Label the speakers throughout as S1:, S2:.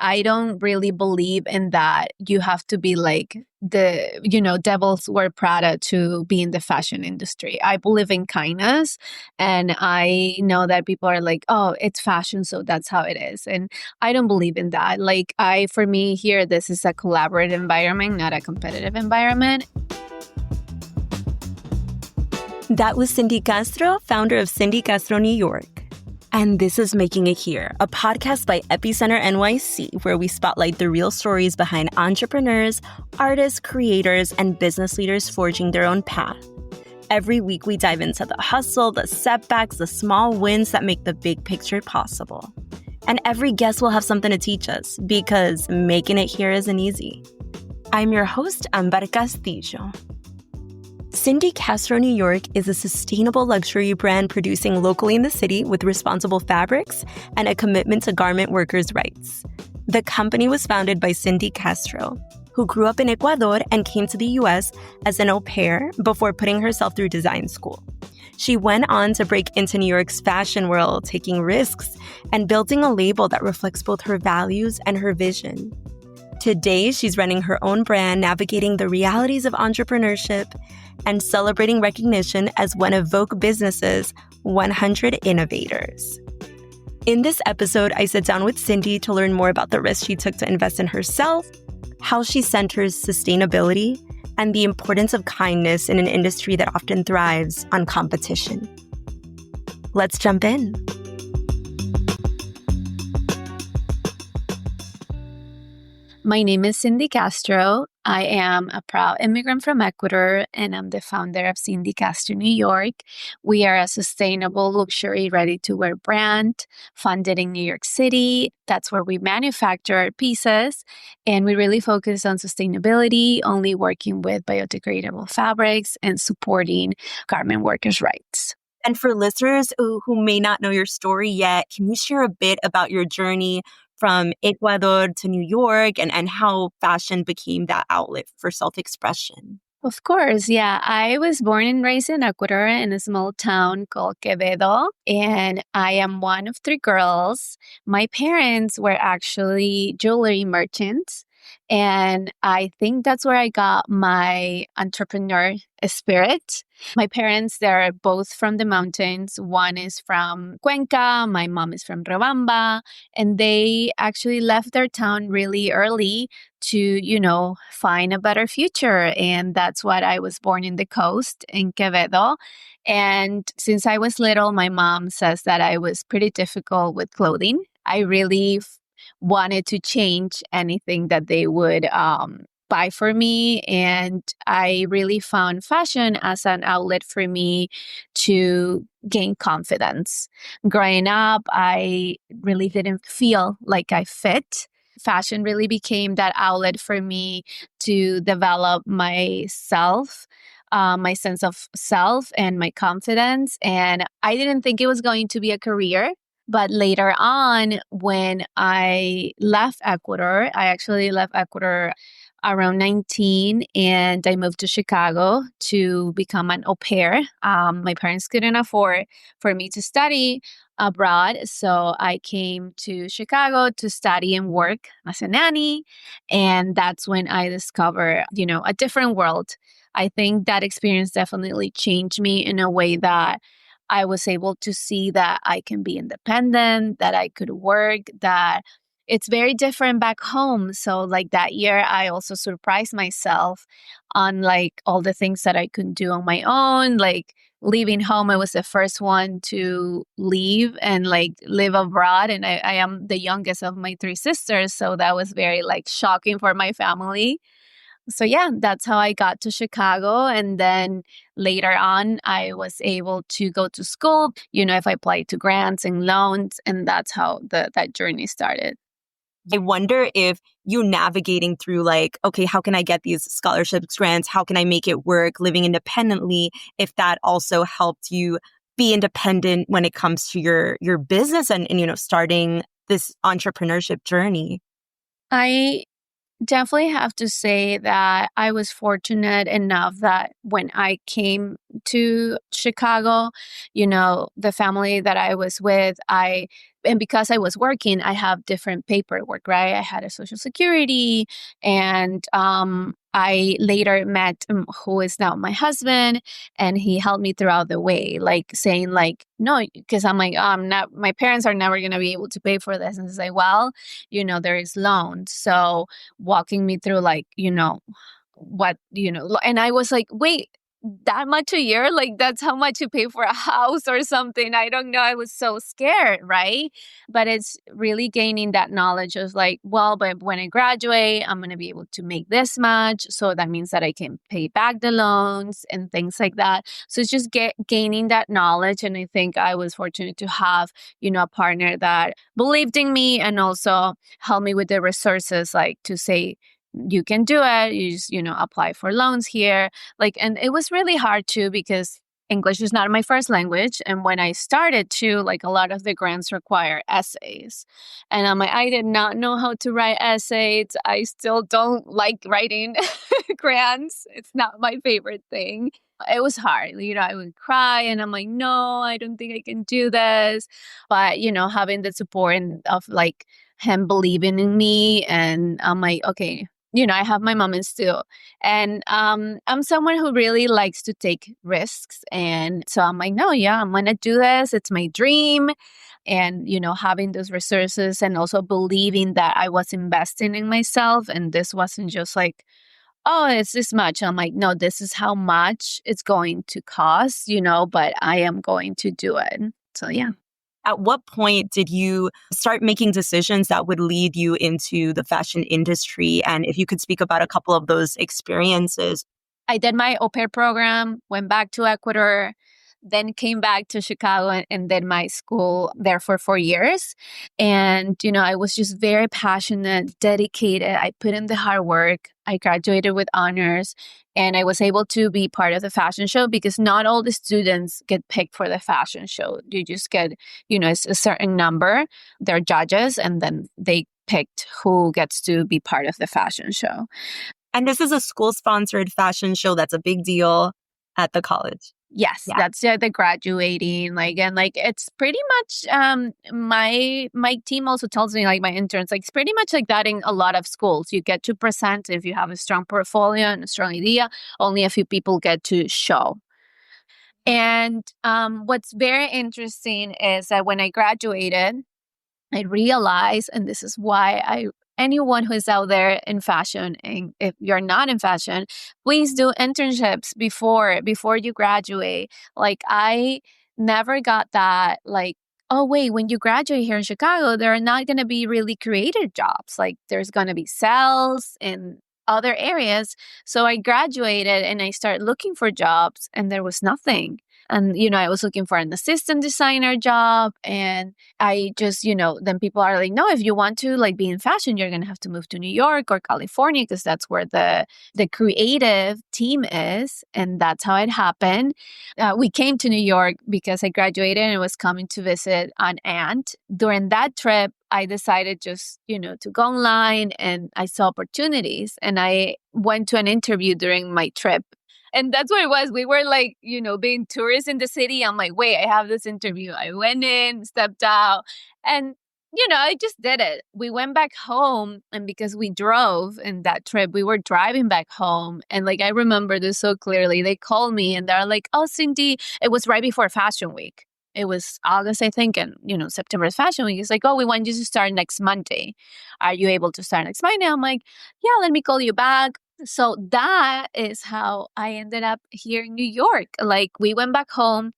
S1: I don't really believe in that you have to be like the, devil's wear Prada to be in the fashion industry. I believe in kindness. And I know that people are like, oh, it's fashion, so that's how it is. And I don't believe in that. Like, for me here, this is a collaborative environment, not a competitive environment.
S2: That was Cindy Castro, founder of Cindy Castro New York. And this is Making It Here, a podcast by Epicenter NYC, where we spotlight the real stories behind entrepreneurs, artists, creators, and business leaders forging their own path. Every week, we dive into the hustle, the setbacks, the small wins that make the big picture possible. And every guest will have something to teach us, because making it here isn't easy. I'm your host, Amber Castillo. Cindy Castro New York is a sustainable luxury brand producing locally in the city with responsible fabrics and a commitment to garment workers' rights. The company was founded by Cindy Castro, who grew up in Ecuador and came to the U.S. as an au pair before putting herself through design school. She went on to break into New York's fashion world, taking risks and building a label that reflects both her values and her vision. Today, she's running her own brand, navigating the realities of entrepreneurship, and celebrating recognition as one of Vogue Business's 100 Innovators. In this episode, I sit down with Cindy to learn more about the risks she took to invest in herself, how she centers sustainability, and the importance of kindness in an industry that often thrives on competition. Let's jump in.
S1: My name is Cindy Castro. I am a proud immigrant from Ecuador, and I'm the founder of Cindy Castro New York. We are a sustainable luxury ready-to-wear brand founded in New York City. That's where we manufacture our pieces, and we really focus on sustainability, only working with biodegradable fabrics and supporting garment workers' rights.
S2: And for listeners who may not know your story yet, can you share a bit about your journey from Ecuador to New York and how fashion became that outlet for self-expression?
S1: Of course, yeah. I was born and raised in Ecuador in a small town called Quevedo, and I am one of three girls. My parents were actually jewelry merchants, and I think that's where I got my entrepreneur spirit. My parents, they're both from the mountains. One is from Cuenca, my mom is from Riobamba, and they actually left their town really early to, find a better future. And that's what I was born in the coast in Quevedo. And since I was little, my mom says that I was pretty difficult with clothing. I really wanted to change anything that they would buy for me. And I really found fashion as an outlet for me to gain confidence. Growing up, I really didn't feel like I fit. Fashion really became that outlet for me to develop myself, my sense of self and my confidence. And I didn't think it was going to be a career. But later on, when I left Ecuador, I actually left Ecuador around 19, and I moved to Chicago to become an au pair. My parents couldn't afford for me to study abroad, so I came to Chicago to study and work as a nanny, and that's when I discovered, a different world. I think that experience definitely changed me in a way that I was able to see that I can be independent, that I could work, that it's very different back home. So like that year, I also surprised myself on like all the things that I could do on my own. Like leaving home, I was the first one to leave and like live abroad. And I am the youngest of my three sisters. So that was very like shocking for my family. So yeah, that's how I got to Chicago. And then later on, I was able to go to school, if I applied to grants and loans. And that's how that journey started.
S2: I wonder if you navigating through like, okay, how can I get these scholarships, grants? How can I make it work living independently? If that also helped you be independent when it comes to your business and starting this entrepreneurship journey.
S1: I definitely have to say that I was fortunate enough that when I came to Chicago. The family that I was with, and because I was working, I have different paperwork, right? I had a social security, and I later met who is now my husband, and he helped me throughout the way, like saying like, no, because I'm like, I'm not, my parents are never going to be able to pay for this. And he's like, well, there is loans. So walking me through like, what, and I was like, wait, that much a year? Like, that's how much you pay for a house or something. I don't know. I was so scared, right? But it's really gaining that knowledge of like, well, but when I graduate, I'm going to be able to make this much. So that means that I can pay back the loans and things like that. So it's just gaining that knowledge. And I think I was fortunate to have, a partner that believed in me and also helped me with the resources, like to say, you can do it. You just, apply for loans here. Like, and it was really hard too, because English is not my first language. And when I started to, like, a lot of the grants require essays. And I'm like, I did not know how to write essays. I still don't like writing grants. It's not my favorite thing. It was hard. I would cry and I'm like, no, I don't think I can do this. But, having the support of like him believing in me, and I'm like, okay, I have my moments too. And I'm someone who really likes to take risks. And so I'm like, no, yeah, I'm going to do this. It's my dream. And, having those resources and also believing that I was investing in myself. And this wasn't just like, oh, it's this much. I'm like, no, this is how much it's going to cost, but I am going to do it. So, yeah.
S2: At what point did you start making decisions that would lead you into the fashion industry? And if you could speak about a couple of those experiences.
S1: I did my au pair program, went back to Ecuador, then came back to Chicago and did my school there for 4 years. And, I was just very passionate, dedicated. I put in the hard work. I graduated with honors, and I was able to be part of the fashion show, because not all the students get picked for the fashion show. You just get, it's a certain number. They're judges, and then they picked who gets to be part of the fashion show.
S2: And this is a school-sponsored fashion show. That's a big deal at the college.
S1: Yes, yeah. That's the graduating, it's pretty much my team also tells me, like my interns, like it's pretty much like that in a lot of schools. You get to present if you have a strong portfolio and a strong idea. Only a few people get to show. And what's very interesting is that when I graduated, I realized, and this is why anyone who is out there in fashion, and if you're not in fashion, please do internships before you graduate. Like, I never got that, like, oh, wait, when you graduate here in Chicago, there are not going to be really creative jobs. Like, there's going to be sales and other areas. So I graduated and I started looking for jobs, and there was nothing. And, I was looking for an assistant designer job, and I just, then people are like, no, if you want to like be in fashion, you're going to have to move to New York or California, because that's where the creative team is. And that's how it happened. We came to New York because I graduated and was coming to visit an aunt. During that trip, I decided just, to go online, and I saw opportunities, and I went to an interview during my trip. And that's what it was. We were like, being tourists in the city. I'm like, wait, I have this interview. I went in, stepped out, and, I just did it. We went back home, and because we drove in that trip, we were driving back home. And like, I remember this so clearly. They called me and they're like, oh, Cindy, it was right before Fashion Week. It was August, I think, and, September is Fashion Week. It's like, oh, we want you to start next Monday. Are you able to start next Monday? I'm like, yeah, let me call you back. So that is how I ended up here in New York. Like, we went back home.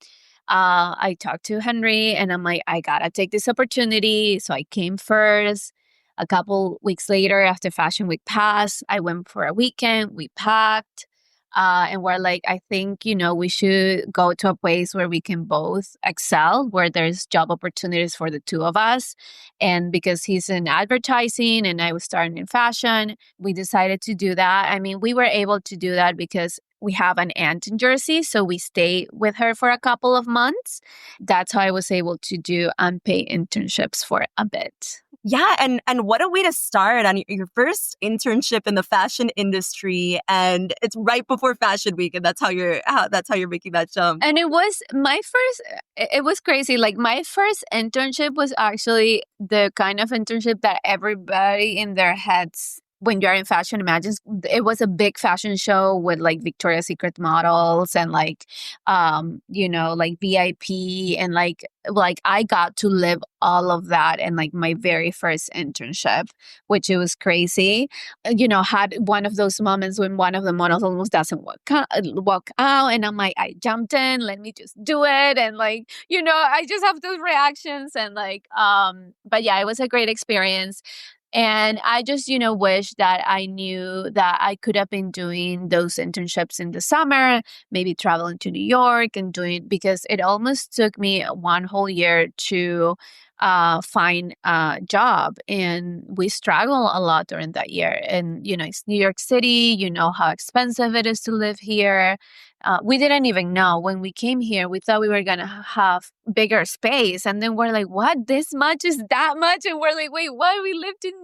S1: I talked to Henry, and I'm like, I gotta take this opportunity. So I came first. A couple weeks later, after Fashion Week passed, I went for a weekend. We packed. And we're like, I think, we should go to a place where we can both excel, where there's job opportunities for the two of us. And because he's in advertising and I was starting in fashion, we decided to do that. I mean, we were able to do that because we have an aunt in Jersey, so we stayed with her for a couple of months. That's how I was able to do unpaid internships for a bit.
S2: Yeah, and what a way to start on your first internship in the fashion industry, and it's right before Fashion Week, and that's how you're making that jump.
S1: And it was my first, it was crazy. Like my first internship was actually the kind of internship that everybody in their heads when you're in fashion imagines. It was a big fashion show with like Victoria's Secret models and like, like VIP and like I got to live all of that in like my very first internship, which it was crazy. Had one of those moments when one of the models almost doesn't walk out, and I'm like, I jumped in, let me just do it, and like, I just have those reactions, and like, but yeah, it was a great experience. And I just, wish that I knew that I could have been doing those internships in the summer, maybe traveling to New York and doing, because it almost took me one whole year to find a job. And we struggle a lot during that year. And, it's New York City, how expensive it is to live here. We didn't even know when we came here. We thought we were going to have bigger space. And then we're like, what? This much is that much? And we're like, wait, what? We lived in,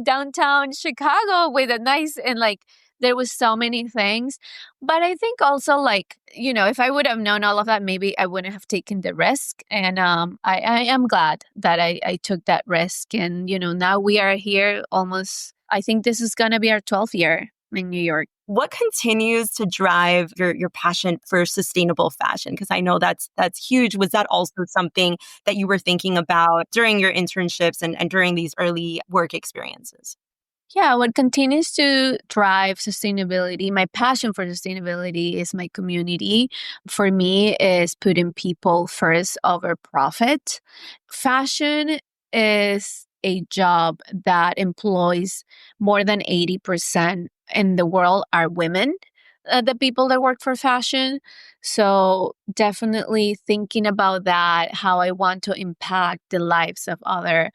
S1: downtown Chicago with a nice, and like, there was so many things. But I think also like, if I would have known all of that, maybe I wouldn't have taken the risk. And I am glad that I took that risk. And, now we are here almost, I think this is going to be our 12th year in New York.
S2: What continues to drive your passion for sustainable fashion? Because I know that's huge. Was that also something that you were thinking about during your internships and during these early work experiences?
S1: Yeah, what continues to drive sustainability, my passion for sustainability is my community. For me, is putting people first over profit. Fashion is a job that employs more than 80% in the world are women, the people that work for fashion. So definitely thinking about that, how I want to impact the lives of other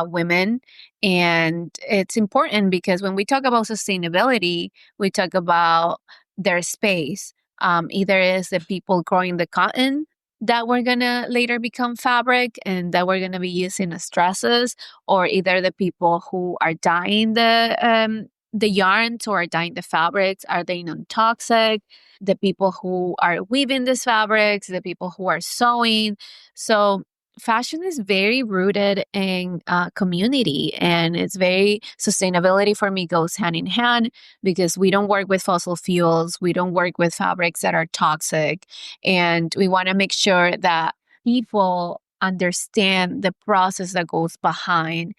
S1: women. And it's important because when we talk about sustainability, we talk about their space. Either is the people growing the cotton that we're going to later become fabric and that we're going to be using as dresses, or either the people who are dyeing the yarns or dyeing the fabrics, are they non-toxic? The people who are weaving these fabrics, the people who are sewing. So fashion is very rooted in community, and it's very, sustainability for me goes hand in hand because we don't work with fossil fuels. We don't work with fabrics that are toxic. And we want to make sure that people understand the process that goes behind,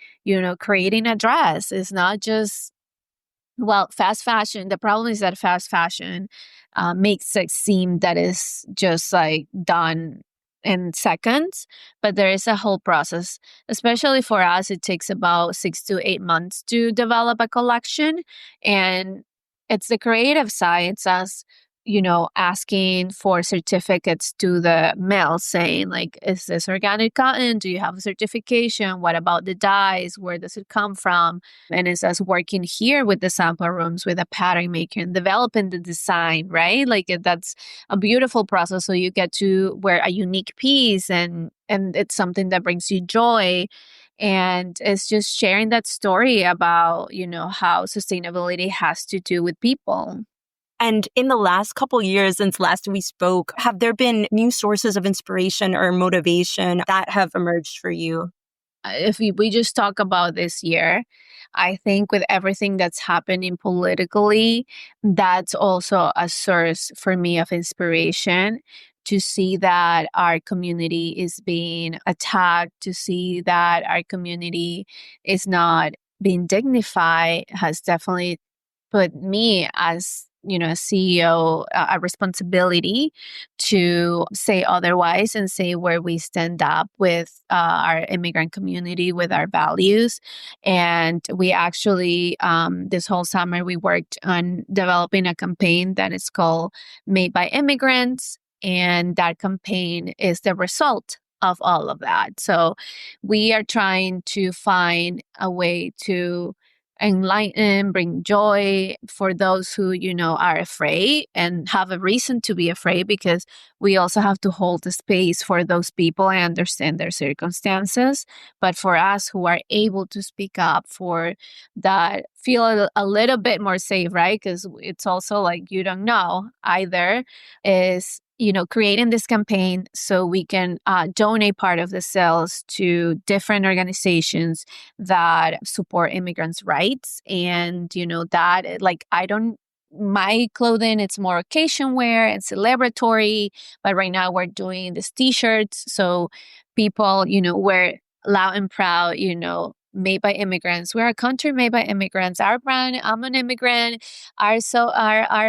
S1: creating a dress. It's not just, well, fast fashion. The problem is that fast fashion makes it seem that is just like done in seconds, but there is a whole process. Especially for us, it takes about 6 to 8 months to develop a collection, and it's the creative side. It's us, asking for certificates to the mill saying like, is this organic cotton? Do you have a certification? What about the dyes? Where does it come from? And it's us working here with the sample rooms, with a pattern maker and developing the design, right? Like that's a beautiful process. So you get to wear a unique piece, and it's something that brings you joy. And it's just sharing that story about, how sustainability has to do with people.
S2: And in the last couple years since last we spoke, have there been new sources of inspiration or motivation that have emerged for you?
S1: If we just talk about this year, I think with everything that's happening politically, that's also a source for me of inspiration, to see that our community is being attacked, to see that our community is not being dignified, has definitely put me as, a CEO, a responsibility to say otherwise and say where we stand up with our immigrant community, with our values. And we actually, this whole summer, we worked on developing a campaign that is called Made by Immigrants. And that campaign is the result of all of that. So we are trying to find a way to enlighten, bring joy for those who, are afraid and have a reason to be afraid, because we also have to hold the space for those people and understand their circumstances. But for us who are able to speak up, for that feel a little bit more safe, right? Because it's also like you don't know either, is creating this campaign so we can donate part of the sales to different organizations that support immigrants' rights. And, that like, my clothing, it's more occasion wear and celebratory, but right now we're doing these t-shirts. So people, wear loud and proud, made by immigrants. We're a country made by immigrants. Our brand, I'm an immigrant. Our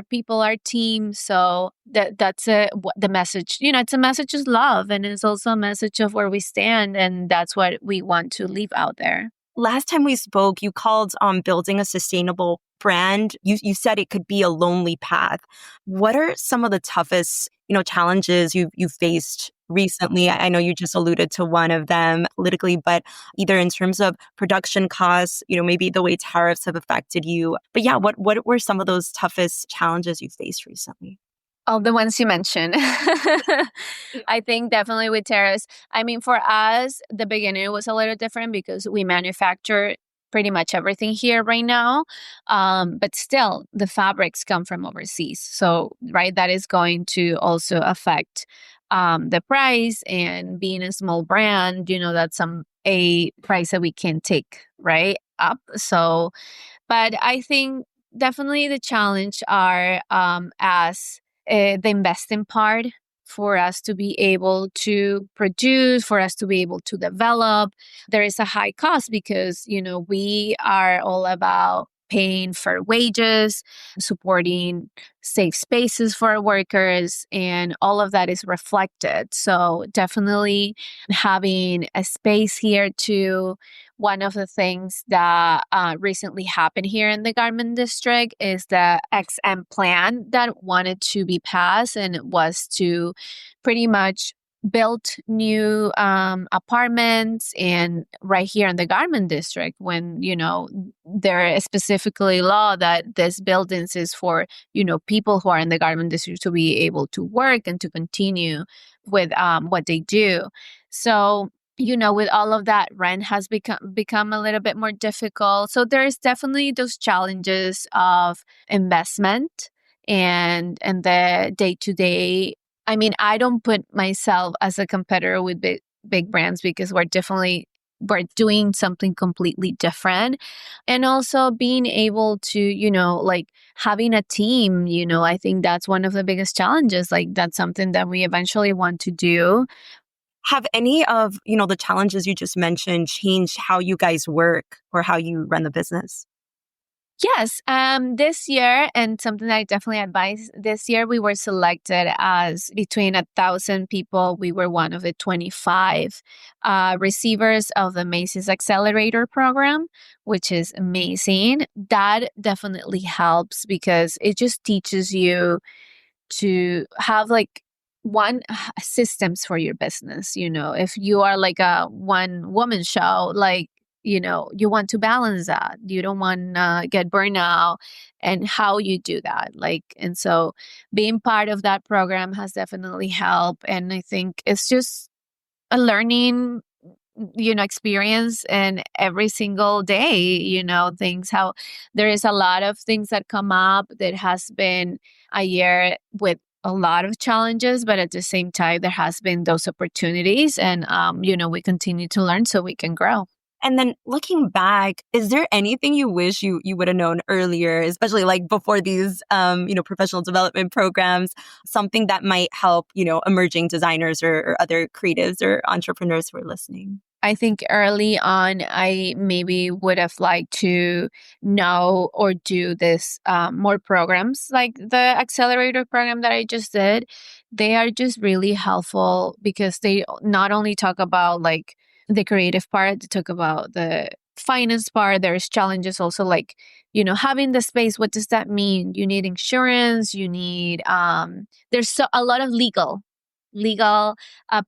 S1: people, our team. So that's the message. It's a message of love, and it's also a message of where we stand, and that's what we want to leave out there.
S2: Last time we spoke, you called on building a sustainable brand. You said it could be a lonely path. What are some of the toughest, challenges you've faced recently? I know you just alluded to one of them politically, but either in terms of production costs, maybe the way tariffs have affected you. But yeah, what were some of those toughest challenges you faced recently?
S1: All the ones you mentioned. I think definitely with tariffs. I mean, for us, the beginning was a little different because we manufacture pretty much everything here right now. But still, the fabrics come from overseas. So, right, that is going to also affect the price. And being a small brand, that's a price that we can take right up. So, but I think definitely the challenge are as the investing part, for us to be able to produce, for us to be able to develop. There is a high cost because, we are all about paying for wages, supporting safe spaces for our workers, and all of that is reflected. So definitely having a space here too. One of the things that recently happened here in the garment district is the XM plan that wanted to be passed, and it was to pretty much build new apartments and right here in the garment district, when there is specifically law that this buildings is for people who are in the garment district to be able to work and to continue with what they do. So with all of that, rent has become a little bit more difficult. So there's definitely those challenges of investment and the day-to-day. I mean, I don't put myself as a competitor with big brands, because we're doing something completely different. And also being able to, like having a team, I think that's one of the biggest challenges. Like that's something that we eventually want to do.
S2: Have any of, the challenges you just mentioned changed how you guys work or how you run the business?
S1: Yes. This year, and something that I definitely advise, this year we were selected as between 1,000 people. We were one of the 25 receivers of the Macy's Accelerator program, which is amazing. That definitely helps because it just teaches you to have like one systems for your business. If you are like a one woman show, like, you want to balance that. You don't want to get burnout, and how you do that. Like, and so being part of that program has definitely helped. And I think it's just a learning, experience, and every single day, things, how there is a lot of things that come up. That has been a year with a lot of challenges, but at the same time, there has been those opportunities, and, we continue to learn so we can grow.
S2: And then looking back, is there anything you wish you would have known earlier, especially like before these, professional development programs, something that might help, emerging designers or other creatives or entrepreneurs who are listening?
S1: I think early on, I maybe would have liked to know or do this more programs like the accelerator program that I just did. They are just really helpful because they not only talk about like the creative part, they talk about the finance part. There's challenges also like, having the space. What does that mean? You need insurance. You need, there's a lot of legal legal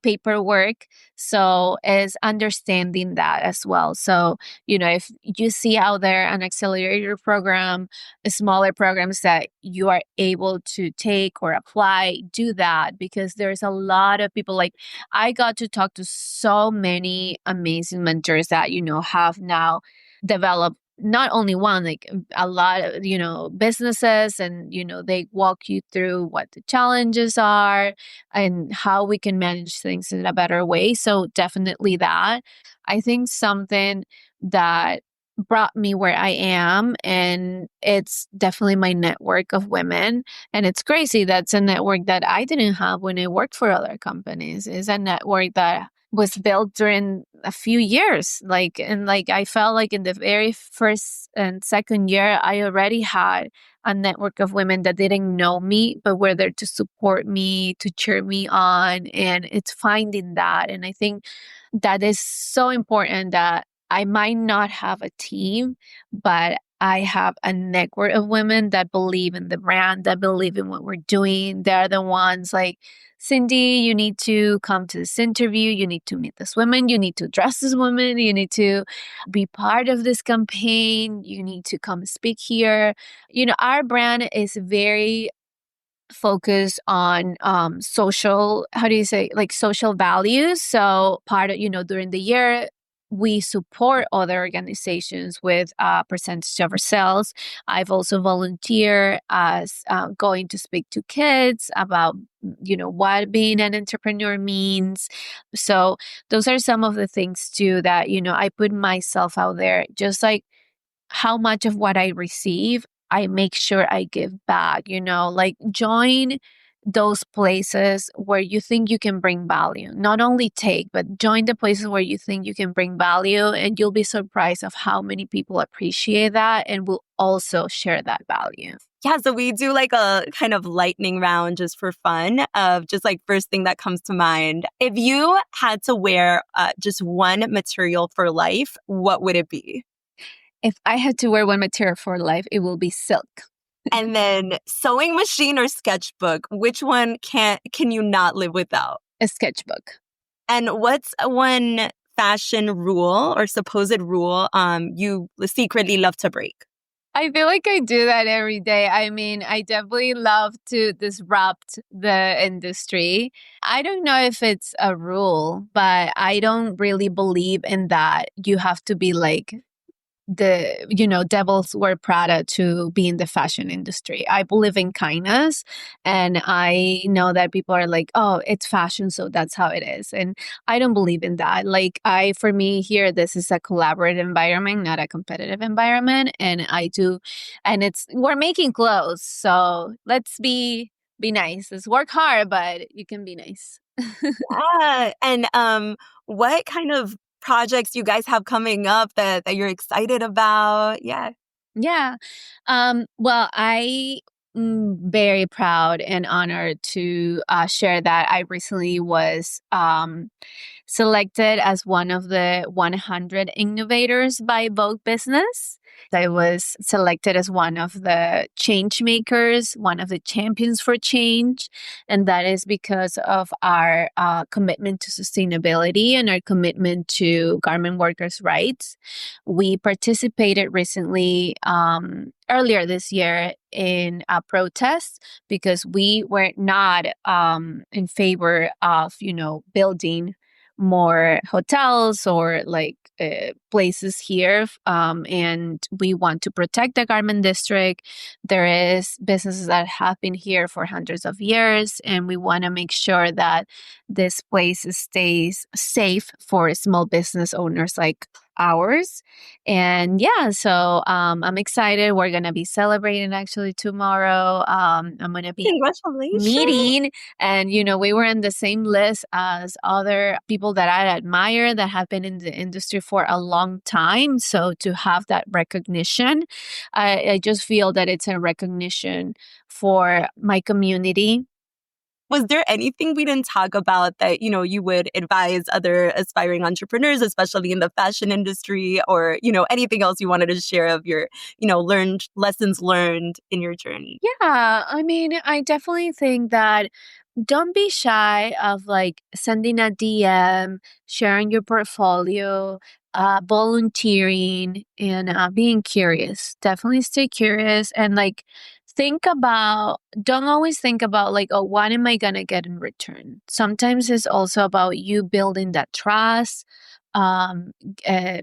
S1: paperwork. So is understanding that as well. So, if you see out there an accelerator program, smaller programs that you are able to take or apply, do that, because there's a lot of people. Like, I got to talk to so many amazing mentors that, have now developed not only one, like a lot of, businesses, and, they walk you through what the challenges are and how we can manage things in a better way. So definitely that. I think something that brought me where I am, and it's definitely my network of women. And it's crazy, that's a network that I didn't have when I worked for other companies. It's a network that was built during a few years. I felt like in the very first and second year, I already had a network of women that didn't know me, but were there to support me, to cheer me on. And it's finding that. And I think that is so important, that I might not have a team, but I have a network of women that believe in the brand, that believe in what we're doing. They're the ones like, Cindy, you need to come to this interview. You need to meet this woman. You need to dress this woman. You need to be part of this campaign. You need to come speak here. Our brand is very focused on social, how do you say, like social values. So part of, during the year, we support other organizations with a percentage of our sales. I've also volunteered as going to speak to kids about, what being an entrepreneur means. So those are some of the things too that, I put myself out there, just like how much of what I receive, I make sure I give back, like join those places where you think you can bring value. Not only take, but join the places where you think you can bring value, and you'll be surprised of how many people appreciate that and will also share that value.
S2: Yeah, so we do like a kind of lightning round just for fun of just like first thing that comes to mind. If you had to wear just one material for life, what would it be?
S1: If I had to wear one material for life, it will be silk.
S2: And then sewing machine or sketchbook, which one can you not live without?
S1: A sketchbook.
S2: And what's one fashion rule or supposed rule you secretly love to break?
S1: I feel like I do that every day. I mean, I definitely love to disrupt the industry. I don't know if it's a rule, but I don't really believe in that. You have to be like devils wear Prada to be in the fashion industry. I believe in kindness, and I know that people are like, oh, it's fashion, so that's how it is. And I don't believe in that. Like, for me here, this is a collaborative environment, not a competitive environment. And we're making clothes. So let's be nice. Let's work hard, but you can be nice.
S2: Yeah. And what kind of projects you guys have coming up that you're excited about? Yeah.
S1: Yeah. Well, I am very proud and honored to share that I recently was selected as one of the 100 innovators by Vogue Business. I was selected as one of the change makers, one of the champions for change. And that is because of our commitment to sustainability and our commitment to garment workers' rights. We participated recently, earlier this year, in a protest because we were not in favor of, building more hotels or like places here, and we want to protect the garment district. There is businesses that have been here for hundreds of years, and we want to make sure that this place stays safe for small business owners like ours. And yeah, so I'm excited. We're gonna be celebrating actually tomorrow. I'm gonna be
S2: Congratulations.
S1: meeting, and we were in the same list as other people that I admire that have been in the industry for a long time. So to have that recognition, I just feel that it's a recognition for my community.
S2: Was there anything we didn't talk about that, you would advise other aspiring entrepreneurs, especially in the fashion industry, or, anything else you wanted to share of your, lessons learned in your journey?
S1: Yeah, I mean, I definitely think that don't be shy of like sending a DM, sharing your portfolio, volunteering, and being curious. Definitely stay curious and like don't always think about like, oh, what am I going to get in return? Sometimes it's also about you building that trust, um,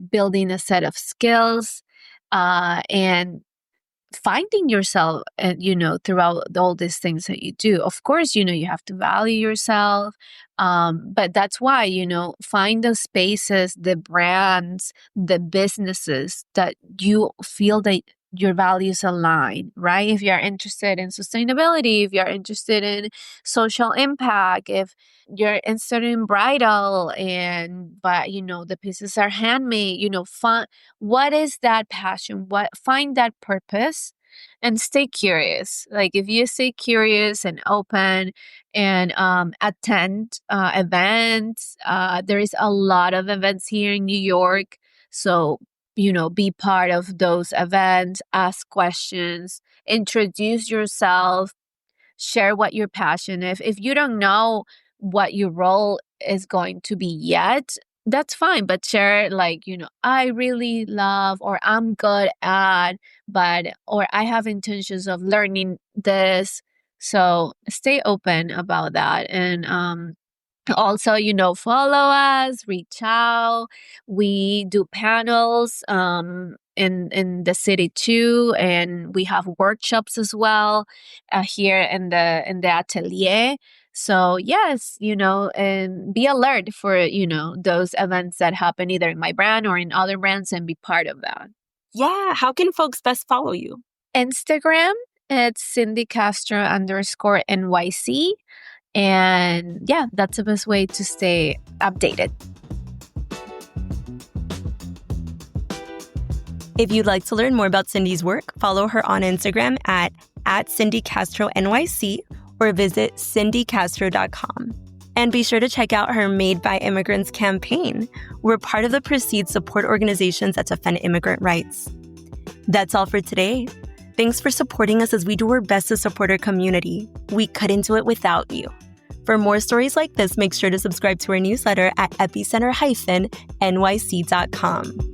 S1: building a set of skills, and finding yourself and throughout all these things that you do. Of course, you have to value yourself, but that's why find the spaces, the brands, the businesses that you feel that your values align, right? If you're interested in sustainability, if you're interested in social impact, if you're interested in bridal but the pieces are handmade, find what is that passion, find that purpose, and stay curious. Like if you stay curious and open and attend events, there is a lot of events here in New York, so be part of those events, ask questions, introduce yourself, share what your passion is. If you don't know what your role is going to be yet, that's fine, but share like, I really love, or I'm good at, or I have intentions of learning this. So stay open about that. And also, follow us, reach out. We do panels in the city too, and we have workshops as well here in the atelier. So yes, and be alert for those events that happen either in my brand or in other brands, and be part of that.
S2: Yeah, how can folks best follow you?
S1: Instagram, it's Cindy Castro _NYC. And yeah, that's the best way to stay updated.
S2: If you'd like to learn more about Cindy's work, follow her on Instagram at Cindy Castro NYC or visit cindycastro.com. And be sure to check out her Made by Immigrants campaign. We're part of the Proceed support organizations that defend immigrant rights. That's all for today. Thanks for supporting us as we do our best to support our community. We couldn't do it without you. For more stories like this, make sure to subscribe to our newsletter at epicenter-nyc.com.